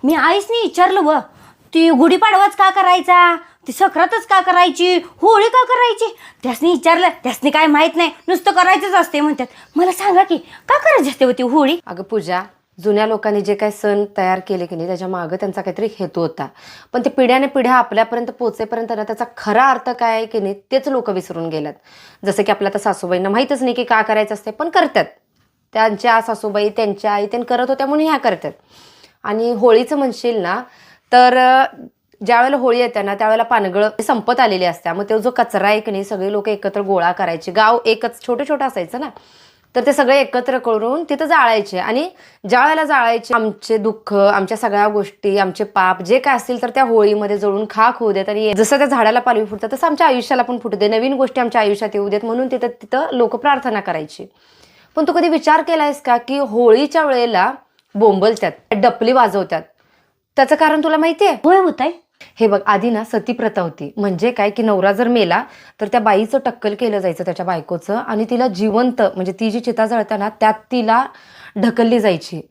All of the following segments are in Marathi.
मी आईच नाही विचारलं व ती गुढीपाडवाच का करायचा, ती सक्रातच का करायची, होळी का करायची, त्यासनी विचारलं. त्यासनी काय माहित नाही, नुसतं करायचंच असते म्हणतात. मला सांगा की का करायची असते ती होळी? अगं पूजा, जुन्या लोकांनी जे काही सण तयार केले की नाही त्याच्या मागं त्यांचा काहीतरी हेतू होता. पण ते पिढ्याने पिढ्या आपल्यापर्यंत पोहोचेपर्यंत ना त्याचा खरा अर्थ काय आहे की नाही तेच लोक विसरून गेल्यात. जसं की आपल्या तर सासूबाईंना माहीतच नाही की का करायचं असते, पण करतात. त्यांच्या सासूबाई त्यांच्या आई त्यांनी करत होत्या म्हणून ह्या करतात. आणि होळीचं म्हणशील ना तर ज्यावेळेला होळी येते ना त्यावेळेला पानगळ संपत आलेली असते. मग तो जो कचरा आहे की नाही सगळे लोक एकत्र गोळा करायचे. गाव एकच छोटं छोटं असायचं ना, तर ते सगळे एकत्र करून तिथं जाळायचे. आणि ज्या वेळेला जाळायचे आमचे दुःख, आमच्या सगळ्या गोष्टी, आमचे पाप जे काय असतील तर त्या होळीमध्ये जळून खाक होऊ देत. आणि जसं त्या झाडाला पालवी फुटतं तसं आमच्या आयुष्याला पण फुटू दे, नवीन गोष्टी आमच्या आयुष्यात येऊ देत म्हणून तिथं लोक प्रार्थना करायची. पण तू कधी विचार केलायस का की होळीच्या वेळेला बोंबलतात, डपली वाजवतात, त्याचं कारण तुला माहितीये? होय होताय. हे बघ, आधी ना सती प्रथा होती. म्हणजे काय की नवरा जर मेला तर त्या बाईचं टक्कल केलं जायचं त्याच्या बायकोचं, आणि तिला जिवंत म्हणजे ती जी चिता जळताना त्यात तिला ढकलली जायची.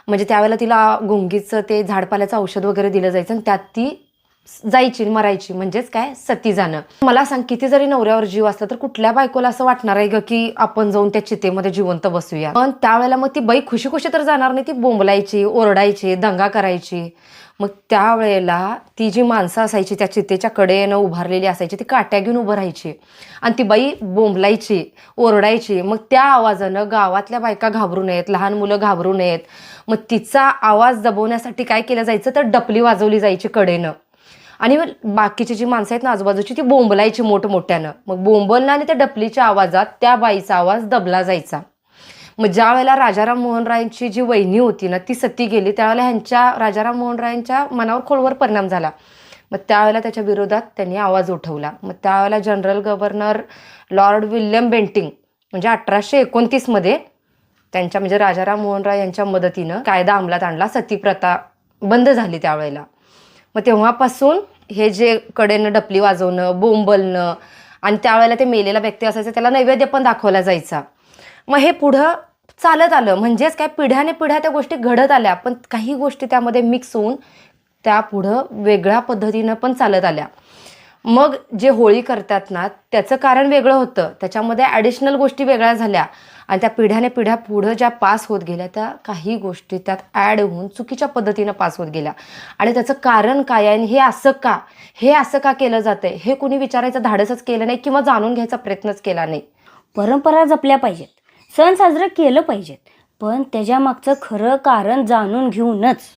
म्हणजे त्यावेळेला तिला गुंगीचं ते झाडपाल्याचं औषध वगैरे दिलं जायचं आणि त्यात ती जायची, मरायची. म्हणजेच काय, सती जाणं. मला सांग, किती जरी नवऱ्यावर जीव असला तर कुठल्या बायकोला असं वाटणार आहे ग की आपण जाऊन त्या चितेमध्ये जिवंत बसूया? पण त्यावेळेला मग ती बाई खुशी खुशी तर जाणार नाही, ती बोंबलायची, ओरडायची, दंगा करायची. मग त्यावेळेला ती जी माणसं असायची त्या चितेच्या कडेनं उभारलेली असायची, ती काट्या घेऊन उभं राहायची आणि ती बाई बोंबलायची, ओरडायची. मग त्या आवाजानं गावातल्या बायका घाबरू नयेत, लहान मुलं घाबरू नयेत. मग तिचा आवाज दबवण्यासाठी काय केलं जायचं तर डपली वाजवली जायची कडेनं. आणि बाकीची जी माणसं आहेत ना आजूबाजूची, ती बोंबलायची मोठमोठ्यानं. मग बोंबलणं आणि त्या डपलीच्या आवाजात त्या बाईचा आवाज दबला जायचा. मग ज्या वेळेला राजाराम मोहन रायांची जी वहिनी होती ना ती सती गेली, त्यावेळेला ह्यांच्या राजाराम मोहन रायांच्या मनावर खोलवर परिणाम झाला. मग त्यावेळेला त्याच्या विरोधात त्यांनी आवाज उठवला. मग त्यावेळेला general governor Lord William Bentinck म्हणजे 1829 मध्ये त्यांच्या म्हणजे राजाराम मोहन राय यांच्या मदतीनं कायदा अंमलात आणला. सती प्रथा बंद झाली त्यावेळेला. मग तेव्हापासून हे जे कडेनं डपली वाजवणं, बोंबलणं, आणि त्यावेळेला ते मेलेला व्यक्ती असायचा त्याला नैवेद्य पण दाखवला जायचा. मग हे पुढं चालत आलं. म्हणजेच काय, पिढ्याने पिढ्या त्या गोष्टी घडत आल्या, पण काही गोष्टी त्यामध्ये मिक्स होऊन त्या पुढं वेगळ्या पद्धतीनं पण चालत आल्या. मग जे होळी करतात ना त्याचं कारण वेगळं होतं, त्याच्यामध्ये ॲडिशनल गोष्टी वेगळ्या झाल्या आणि त्या पिढ्याने पिढ्या पुढं ज्या पास होत गेल्या त्या काही गोष्टी त्यात ॲड होऊन चुकीच्या पद्धतीनं पास होत गेल्या. आणि त्याचं कारण काय आहे, हे असं का केलं जातंय हे कुणी विचारायचं धाडसच केलं नाही किंवा जाणून घ्यायचा प्रयत्नच केला नाही. परंपरा जपल्या पाहिजेत, सण साजरं केलं पाहिजेत, पण त्याच्या मागचं खरं कारण जाणून घेऊनच.